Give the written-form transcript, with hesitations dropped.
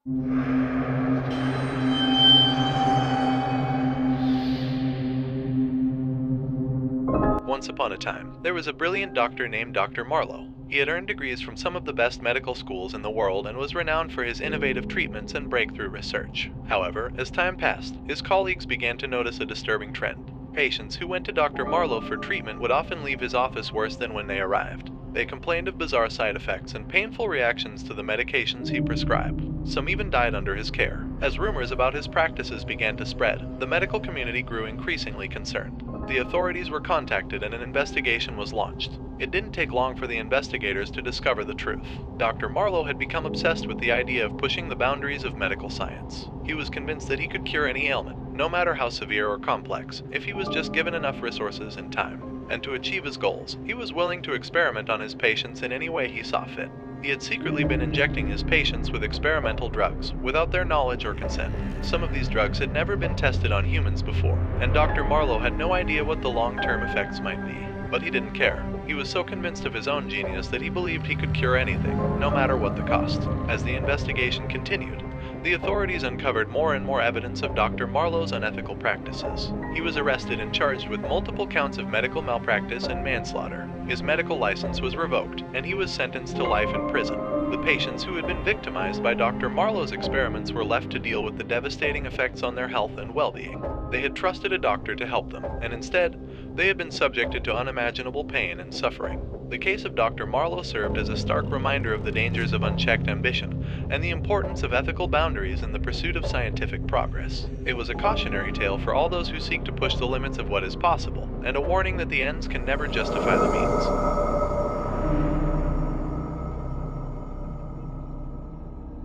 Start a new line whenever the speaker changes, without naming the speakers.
Once upon a time, there was a brilliant doctor named Dr. Marlowe. He had earned degrees from some of the best medical schools in the world and was renowned for his innovative treatments and breakthrough research. However, as time passed, his colleagues began to notice a disturbing trend. Patients who went to Dr. Marlowe for treatment would often leave his office worse than when they arrived. They complained of bizarre side effects and painful reactions to the medications he prescribed. Some even died under his care. As rumors about his practices began to spread, the medical community grew increasingly concerned. The authorities were contacted and an investigation was launched. It didn't take long for the investigators to discover the truth. Dr. Marlowe had become obsessed with the idea of pushing the boundaries of medical science. He was convinced that he could cure any ailment, no matter how severe or complex, if he was just given enough resources and time. And to achieve his goals, he was willing to experiment on his patients in any way he saw fit. He had secretly been injecting his patients with experimental drugs, without their knowledge or consent. Some of these drugs had never been tested on humans before, and Dr. Marlowe had no idea what the long-term effects might be. But he didn't care. He was so convinced of his own genius that he believed he could cure anything, no matter what the cost. As the investigation continued, the authorities uncovered more and more evidence of Dr. Marlowe's unethical practices. He was arrested and charged with multiple counts of medical malpractice and manslaughter. His medical license was revoked, and he was sentenced to life in prison. The patients who had been victimized by Dr. Marlowe's experiments were left to deal with the devastating effects on their health and well-being. They had trusted a doctor to help them, and instead, they had been subjected to unimaginable pain and suffering. The case of Dr. Marlowe served as a stark reminder of the dangers of unchecked ambition and the importance of ethical boundaries in the pursuit of scientific progress. It was a cautionary tale for all those who seek to push the limits of what is possible, and a warning that the ends can never justify the means.